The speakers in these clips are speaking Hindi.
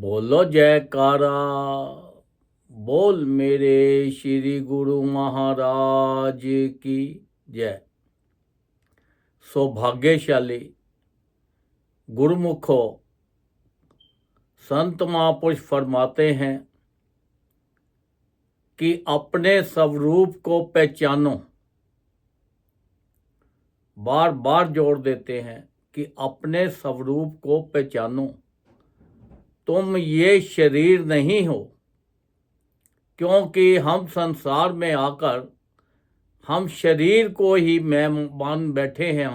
बोलो जयकारा। बोल मेरे श्री गुरु महाराज की जय। सौभाग्यशाली गुरुमुखो संत महापुरुष फरमाते हैं कि अपने स्वरूप को पहचानो। बार बार जोर देते हैं कि अपने स्वरूप को पहचानो। तुम ये शरीर नहीं हो, क्योंकि हम संसार में आकर हम शरीर को ही मैं मान बैठे हैं।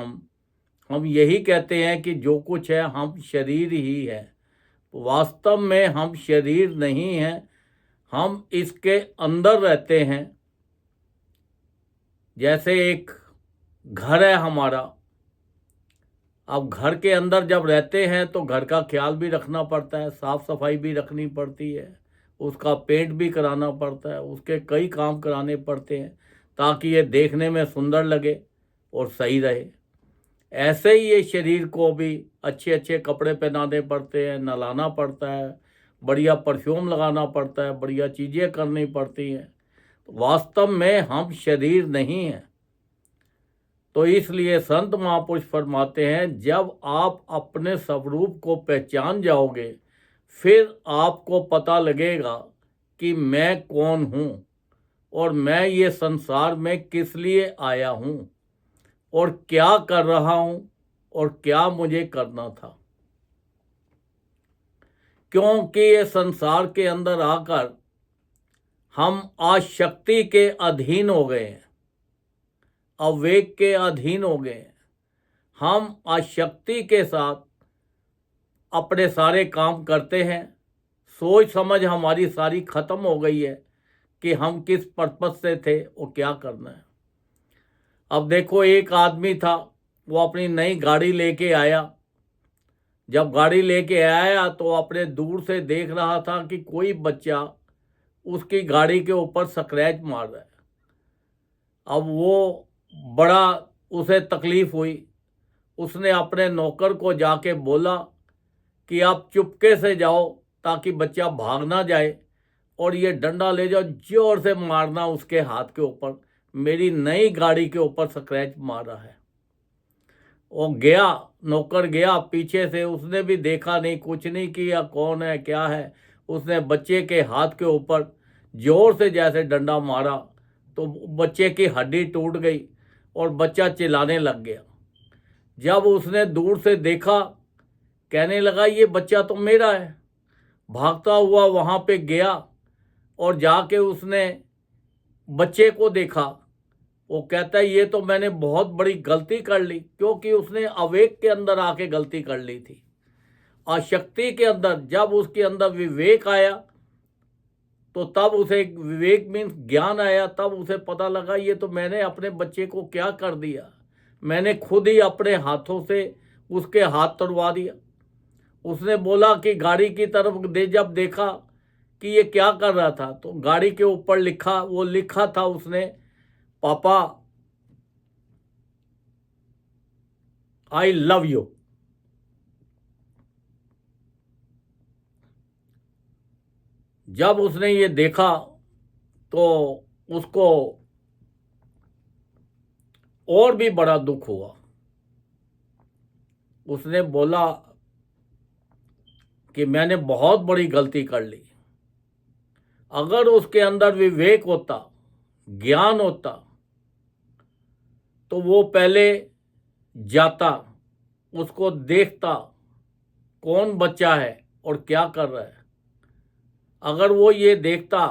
हम यही कहते हैं कि जो कुछ है हम शरीर ही है। वास्तव में हम शरीर नहीं हैं, हम इसके अंदर रहते हैं। जैसे एक घर है हमारा। अब घर के अंदर जब रहते हैं तो घर का ख्याल भी रखना पड़ता है, साफ सफाई भी रखनी पड़ती है, उसका पेंट भी कराना पड़ता है, उसके कई काम कराने पड़ते हैं ताकि ये देखने में सुंदर लगे और सही रहे। ऐसे ही ये शरीर को भी अच्छे अच्छे कपड़े पहनाने पड़ते हैं, नहलाना पड़ता है, बढ़िया परफ्यूम लगाना पड़ता है, बढ़िया चीज़ें करनी पड़ती हैं। वास्तव में हम शरीर नहीं हैं। तो इसलिए संत महापुरुष फरमाते हैं, जब आप अपने स्वरूप को पहचान जाओगे फिर आपको पता लगेगा कि मैं कौन हूँ और मैं ये संसार में किस लिए आया हूँ और क्या कर रहा हूँ और क्या मुझे करना था। क्योंकि ये संसार के अंदर आकर हम आशक्ति के अधीन हो गए हैं, अविवेक के अधीन हो गए हैं। हम आशक्ति के साथ अपने सारे काम करते हैं। सोच समझ हमारी सारी खत्म हो गई है कि हम किस पर्पस से थे और क्या करना है। अब देखो, एक आदमी था, वो अपनी नई गाड़ी लेके आया। जब गाड़ी लेके आया तो अपने दूर से देख रहा था कि कोई बच्चा उसकी गाड़ी के ऊपर स्क्रैच मार रहा है। अब वो बड़ा उसे तकलीफ हुई। उसने अपने नौकर को जाके बोला कि आप चुपके से जाओ ताकि बच्चा भाग ना जाए और ये डंडा ले जाओ, जोर से मारना उसके हाथ के ऊपर, मेरी नई गाड़ी के ऊपर स्क्रैच मार रहा है। वो गया, नौकर गया पीछे से, उसने भी देखा नहीं, कुछ नहीं किया, कौन है क्या है। उसने बच्चे के हाथ के ऊपर जोर से जैसे डंडा मारा तो बच्चे की हड्डी टूट गई और बच्चा चिल्लाने लग गया। जब उसने दूर से देखा, कहने लगा ये बच्चा तो मेरा है। भागता हुआ वहाँ पे गया और जाके उसने बच्चे को देखा। वो कहता है ये तो मैंने बहुत बड़ी गलती कर ली, क्योंकि उसने अविवेक के अंदर आके गलती कर ली थी। आशक्ति के अंदर जब उसके अंदर विवेक आया तो तब उसे विवेक मीन्स ज्ञान आया, तब उसे पता लगा ये तो मैंने अपने बच्चे को क्या कर दिया। मैंने खुद ही अपने हाथों से उसके हाथ तोड़वा दिया। उसने बोला कि गाड़ी की तरफ जब देखा कि ये क्या कर रहा था तो गाड़ी के ऊपर लिखा था उसने, पापा आई लव यू। जब उसने ये देखा तो उसको और भी बड़ा दुख हुआ। उसने बोला कि मैंने बहुत बड़ी गलती कर ली। अगर उसके अंदर विवेक होता, ज्ञान होता, तो वो पहले जाता, उसको देखता कौन बच्चा है और क्या कर रहा है। अगर वो ये देखता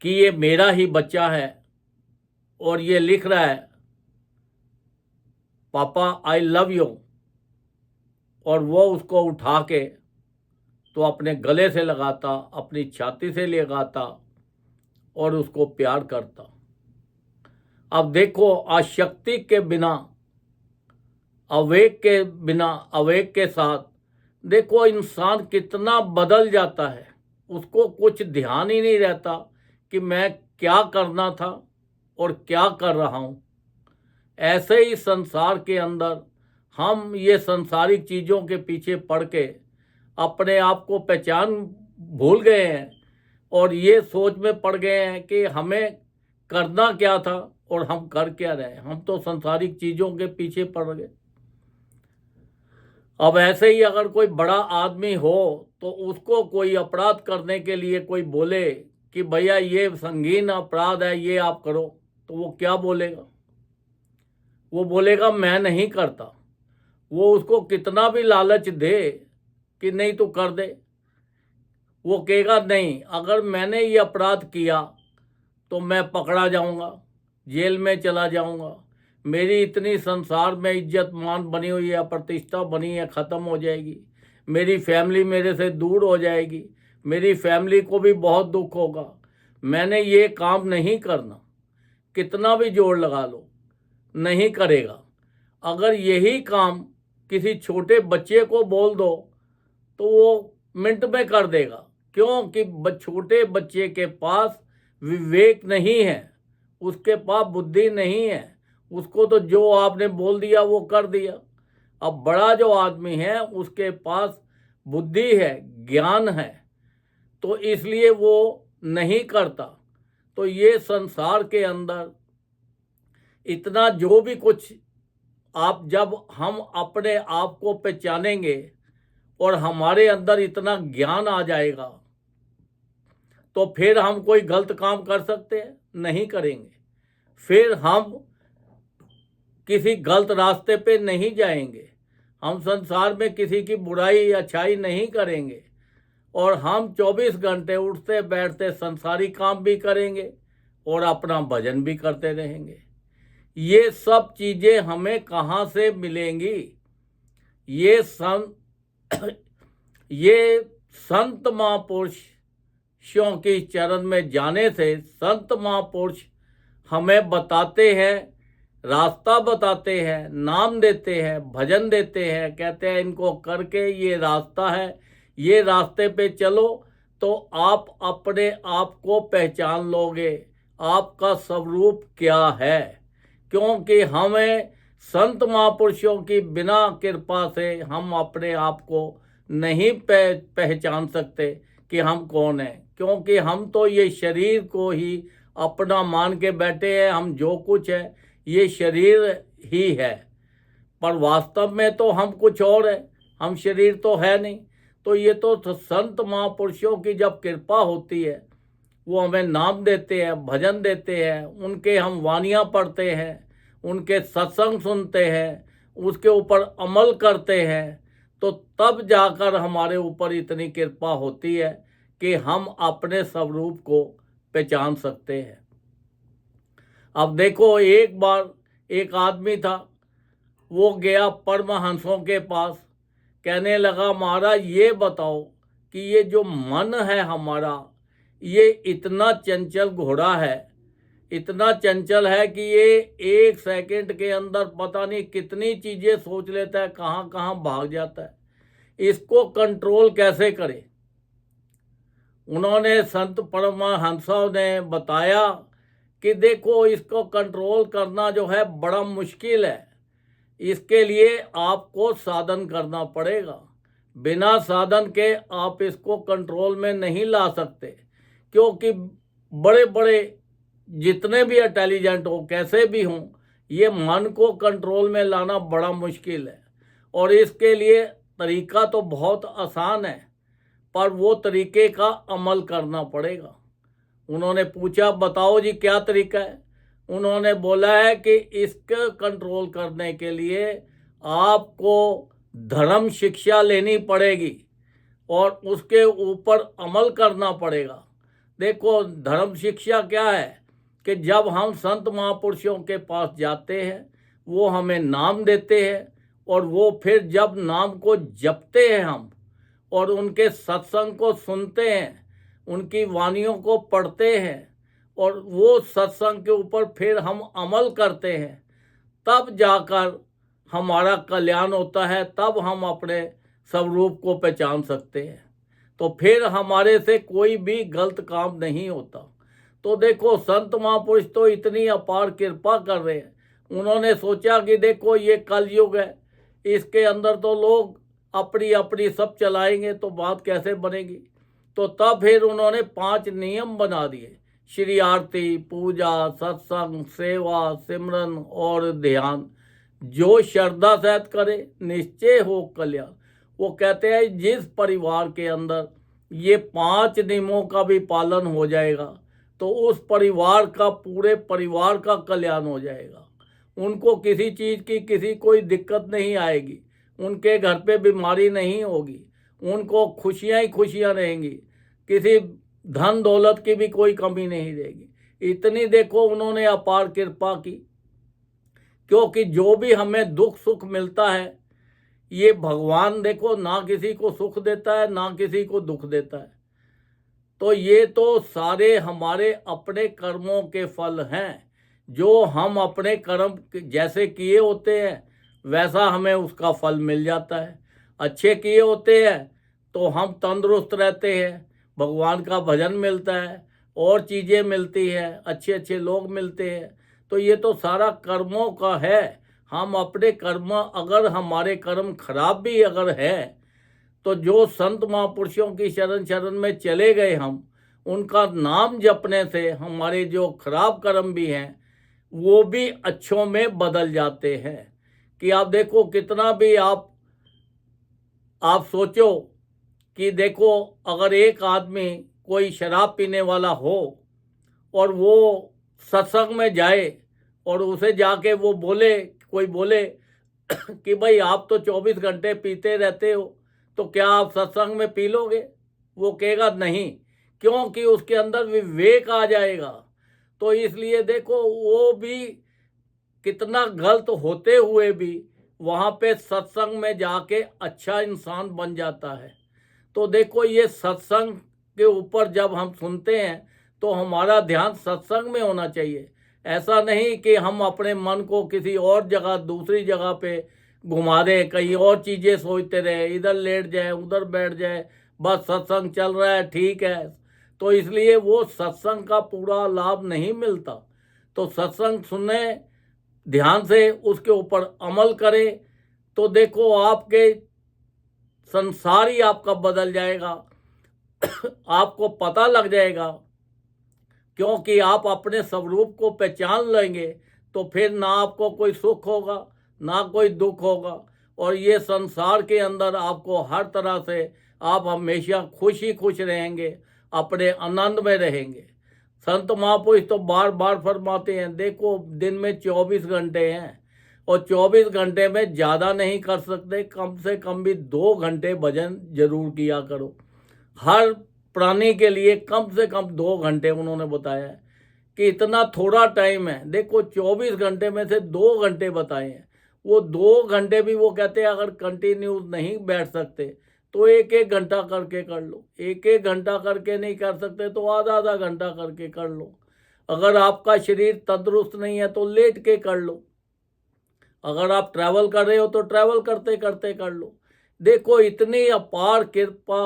कि ये मेरा ही बच्चा है और ये लिख रहा है पापा आई लव यू, और वो उसको उठा के तो अपने गले से लगाता, अपनी छाती से लगाता और उसको प्यार करता। अब देखो, आशक्ति के बिना, अविवेक के बिना, अविवेक के साथ देखो इंसान कितना बदल जाता है। उसको कुछ ध्यान ही नहीं रहता कि मैं क्या करना था और क्या कर रहा हूँ। ऐसे ही संसार के अंदर हम ये संसारिक चीज़ों के पीछे पड़ के अपने आप को पहचान भूल गए हैं और ये सोच में पड़ गए हैं कि हमें करना क्या था और हम कर क्या रहे। हम तो संसारिक चीज़ों के पीछे पड़ गए। अब ऐसे ही अगर कोई बड़ा आदमी हो तो उसको कोई अपराध करने के लिए कोई बोले कि भैया ये संगीन अपराध है, ये आप करो, तो वो क्या बोलेगा? वो बोलेगा मैं नहीं करता। वो उसको कितना भी लालच दे कि नहीं तो कर दे, वो कहेगा नहीं, अगर मैंने ये अपराध किया तो मैं पकड़ा जाऊंगा, जेल में चला जाऊंगा, मेरी इतनी संसार में इज्जत मान बनी हुई है, प्रतिष्ठा बनी है, ख़त्म हो जाएगी, मेरी फैमिली मेरे से दूर हो जाएगी, मेरी फैमिली को भी बहुत दुख होगा, मैंने ये काम नहीं करना। कितना भी जोर लगा लो, नहीं करेगा। अगर यही काम किसी छोटे बच्चे को बोल दो तो वो मिनट में कर देगा, क्योंकि छोटे बच्चे के पास विवेक नहीं है, उसके पास बुद्धि नहीं है, उसको तो जो आपने बोल दिया वो कर दिया। अब बड़ा जो आदमी है उसके पास बुद्धि है, ज्ञान है, तो इसलिए वो नहीं करता। तो ये संसार के अंदर इतना जो भी कुछ आप, जब हम अपने आप को पहचानेंगे और हमारे अंदर इतना ज्ञान आ जाएगा तो फिर हम कोई गलत काम कर सकते हैं? नहीं करेंगे। फिर हम किसी गलत रास्ते पे नहीं जाएंगे, हम संसार में किसी की बुराई या अच्छाई नहीं करेंगे और हम 24 घंटे उठते बैठते संसारी काम भी करेंगे और अपना भजन भी करते रहेंगे। ये सब चीज़ें हमें कहाँ से मिलेंगी? ये संत महापुरुषों की चरण में जाने से संत महापुरुष हमें बताते हैं, रास्ता बताते हैं, नाम देते हैं, भजन देते हैं, कहते हैं इनको करके ये रास्ता है, ये रास्ते पे चलो तो आप अपने आप को पहचान लोगे, आपका स्वरूप क्या है। क्योंकि हमें संत महापुरुषों की बिना कृपा से हम अपने आप को नहीं पहचान सकते कि हम कौन हैं, क्योंकि हम तो ये शरीर को ही अपना मान के बैठे हैं, हम जो कुछ है ये शरीर ही है, पर वास्तव में तो हम कुछ और है, हम शरीर तो है नहीं। तो ये तो संत महापुरुषों की जब कृपा होती है, वो हमें नाम देते हैं, भजन देते हैं, उनके हम वानियाँ पढ़ते हैं, उनके सत्संग सुनते हैं, उसके ऊपर अमल करते हैं, तो तब जाकर हमारे ऊपर इतनी कृपा होती है कि हम अपने स्वरूप को पहचान सकते हैं। अब देखो, एक बार एक आदमी था, वो गया परमहंसों के पास, कहने लगा महाराज ये बताओ कि ये जो मन है हमारा, ये इतना चंचल घोड़ा है, इतना चंचल है कि ये 1 सेकंड के अंदर पता नहीं कितनी चीज़ें सोच लेता है, कहाँ कहाँ भाग जाता है, इसको कंट्रोल कैसे करें? उन्होंने संत परमहंसों ने बताया कि देखो, इसको कंट्रोल करना जो है बड़ा मुश्किल है, इसके लिए आपको साधन करना पड़ेगा, बिना साधन के आप इसको कंट्रोल में नहीं ला सकते, क्योंकि बड़े बड़े जितने भी इंटेलिजेंट हो, कैसे भी हों, ये मन को कंट्रोल में लाना बड़ा मुश्किल है। और इसके लिए तरीका तो बहुत आसान है, पर वो तरीके का अमल करना पड़ेगा। उन्होंने पूछा बताओ जी क्या तरीका है? उन्होंने बोला है कि इसको कंट्रोल करने के लिए आपको धर्म शिक्षा लेनी पड़ेगी और उसके ऊपर अमल करना पड़ेगा। देखो, धर्म शिक्षा क्या है कि जब हम संत महापुरुषों के पास जाते हैं, वो हमें नाम देते हैं और वो फिर जब नाम को जपते हैं हम और उनके सत्संग को सुनते हैं, उनकी वानियों को पढ़ते हैं और वो सत्संग के ऊपर फिर हम अमल करते हैं, तब जाकर हमारा कल्याण होता है, तब हम अपने स्वरूप को पहचान सकते हैं। तो फिर हमारे से कोई भी गलत काम नहीं होता। तो देखो, संत महापुरुष तो इतनी अपार कृपा कर रहे हैं, उन्होंने सोचा कि देखो ये कलयुग है, इसके अंदर तो लोग अपनी अपनी सब चलाएंगे तो बात कैसे बनेगी। तो तब फिर उन्होंने 5 नियम बना दिए, श्री आरती, पूजा, सत्संग, सेवा, सिमरन और ध्यान। जो श्रद्धा सहित करे निश्चय हो कल्याण। वो कहते हैं जिस परिवार के अंदर ये 5 नियमों का भी पालन हो जाएगा तो उस परिवार का, पूरे परिवार का कल्याण हो जाएगा। उनको किसी चीज़ की किसी कोई दिक्कत नहीं आएगी, उनके घर पे बीमारी नहीं होगी, उनको खुशियाँ ही खुशियाँ रहेंगी, किसी धन दौलत की भी कोई कमी नहीं रहेगी। इतनी देखो उन्होंने अपार कृपा की, क्योंकि जो भी हमें दुख सुख मिलता है ये भगवान देखो ना किसी को सुख देता है ना किसी को दुख देता है। तो ये तो सारे हमारे अपने कर्मों के फल हैं। जो हम अपने कर्म जैसे किए होते हैं वैसा हमें उसका फल मिल जाता है। अच्छे किए होते हैं तो हम तंदुरुस्त रहते हैं, भगवान का भजन मिलता है, और चीज़ें मिलती हैं, अच्छे अच्छे लोग मिलते हैं। तो ये तो सारा कर्मों का है। हम अपने कर्म, अगर हमारे कर्म खराब भी अगर है तो जो संत महापुरुषों की शरण में चले गए हम, उनका नाम जपने से हमारे जो खराब कर्म भी हैं वो भी अच्छों में बदल जाते हैं। कि आप देखो कितना भी आप सोचो कि देखो अगर एक आदमी कोई शराब पीने वाला हो और वो सत्संग में जाए और उसे जाके वो बोले, कोई बोले कि भाई आप तो 24 घंटे पीते रहते हो तो क्या आप सत्संग में पी लोगे? वो कहेगा नहीं, क्योंकि उसके अंदर विवेक आ जाएगा। तो इसलिए देखो वो भी कितना गलत होते हुए भी वहाँ पे सत्संग में जाके अच्छा इंसान बन जाता है। तो देखो ये सत्संग के ऊपर जब हम सुनते हैं तो हमारा ध्यान सत्संग में होना चाहिए। ऐसा नहीं कि हम अपने मन को किसी और जगह, दूसरी जगह पे घुमा दें, कहीं और चीज़ें सोचते रहे, इधर लेट जाए उधर बैठ जाए, बस सत्संग चल रहा है ठीक है। तो इसलिए वो सत्संग का पूरा लाभ नहीं मिलता। तो सत्संग सुने, ध्यान से उसके ऊपर अमल करें तो देखो आपके संसार ही आपका बदल जाएगा। आपको पता लग जाएगा, क्योंकि आप अपने स्वरूप को पहचान लेंगे तो फिर ना आपको कोई सुख होगा ना कोई दुख होगा। और ये संसार के अंदर आपको हर तरह से आप हमेशा खुश ही खुश रहेंगे, अपने आनंद में रहेंगे। संत महापुरुष तो बार बार फरमाते हैं, देखो दिन में 24 घंटे हैं और 24 घंटे में ज़्यादा नहीं कर सकते, कम से कम भी 2 घंटे भजन जरूर किया करो। हर प्राणी के लिए कम से कम 2 घंटे उन्होंने बताया है कि इतना थोड़ा टाइम है। देखो 24 घंटे में से 2 घंटे बताए हैं, वो 2 घंटे भी वो कहते हैं अगर कंटिन्यू नहीं बैठ सकते तो 1-1 घंटा करके कर लो। 1-1 घंटा करके नहीं कर सकते तो आधा-आधा घंटा करके कर लो। अगर आपका शरीर तंदुरुस्त नहीं है तो लेट के कर लो। अगर आप ट्रैवल कर रहे हो तो ट्रैवल करते करते कर लो। देखो इतनी अपार कृपा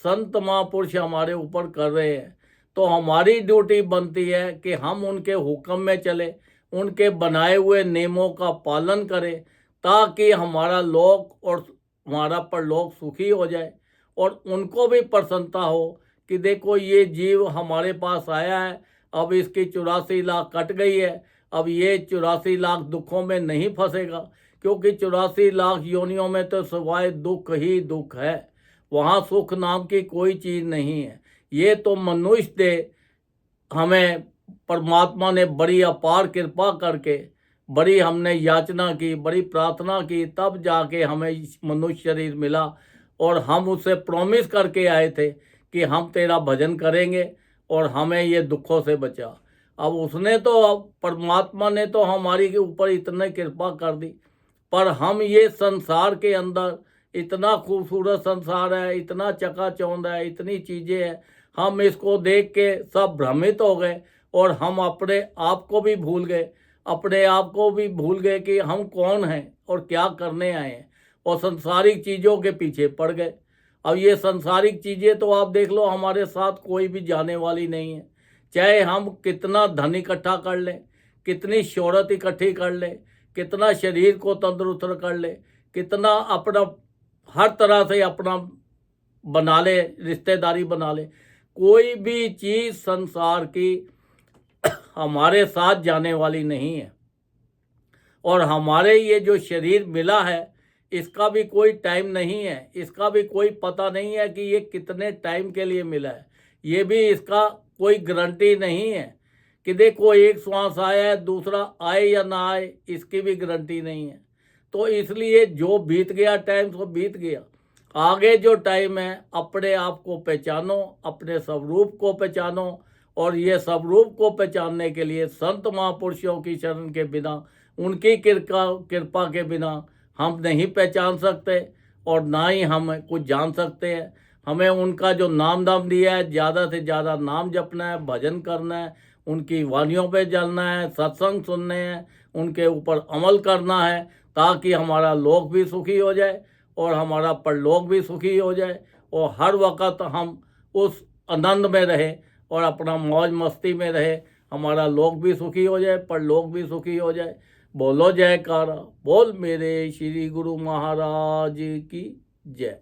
संत महापुरुष हमारे ऊपर कर रहे हैं, तो हमारी ड्यूटी बनती है कि हम उनके हुक्म में चले, उनके बनाए हुए नियमों का पालन करें, ताकि हमारा लोक और हमारा परलोक सुखी हो जाए और उनको भी प्रसन्नता हो कि देखो ये जीव हमारे पास आया है, अब इसकी 84 लाख कट गई है, अब ये 84 लाख दुखों में नहीं फंसेगा, क्योंकि 84 लाख योनियों में तो सिवाय दुख ही दुख है। वहाँ सुख नाम की कोई चीज़ नहीं है। ये तो मनुष्य दे हमें परमात्मा ने बड़ी अपार कृपा करके, बड़ी हमने याचना की, बड़ी प्रार्थना की, तब जाके हमें मनुष्य शरीर मिला। और हम उससे प्रॉमिस करके आए थे कि हम तेरा भजन करेंगे और हमें ये दुखों से बचा। अब उसने तो, परमात्मा ने तो हमारी के ऊपर इतनी कृपा कर दी, पर हम ये संसार के अंदर, इतना खूबसूरत संसार है, इतना चकाचौंध है, इतनी चीज़ें हैं, हम इसको देख के सब भ्रमित हो गए और हम अपने आप को भी भूल गए, अपने आप को भी भूल गए कि हम कौन हैं और क्या करने आए हैं, और संसारिक चीज़ों के पीछे पड़ गए। अब ये संसारिक चीज़ें तो आप देख लो, हमारे साथ कोई भी जाने वाली नहीं है। चाहे हम कितना धन इकट्ठा कर लें, कितनी शोहरत इकट्ठी कर लें, कितना शरीर को तंदुरुस्त कर ले, कितना अपना हर तरह से अपना बना ले, रिश्तेदारी बना ले। कोई भी चीज़ संसार की हमारे साथ जाने वाली नहीं है। और हमारे ये जो शरीर मिला है इसका भी कोई टाइम नहीं है, इसका भी कोई पता नहीं है कि ये कितने टाइम के लिए मिला है। ये भी इसका कोई गारंटी नहीं है कि देखो एक श्वास आया है, दूसरा आए या ना आए, इसकी भी गारंटी नहीं है। तो इसलिए जो बीत गया टाइम तो बीत गया। आगे जो टाइम है अपने आप को पहचानो, अपने स्वरूप को पहचानो। और ये स्वरूप को पहचानने के लिए संत महापुरुषों की शरण के बिना, उनकी कृपा के बिना हम नहीं पहचान सकते और ना ही हम कुछ जान सकते हैं। हमें उनका जो नाम दाम दिया है, ज़्यादा से ज़्यादा नाम जपना है, भजन करना है, उनकी वाणियों पे चलना है, सत्संग सुनने हैं, उनके ऊपर अमल करना है, ताकि हमारा लोक भी सुखी हो जाए और हमारा परलोक भी सुखी हो जाए और हर वक्त हम उस आनंद में रहे और अपना मौज मस्ती में रहे। हमारा लोक भी सुखी हो जाए, परलोक भी सुखी हो जाए। बोलो जयकारा, बोल मेरे श्री गुरु महाराज की जय।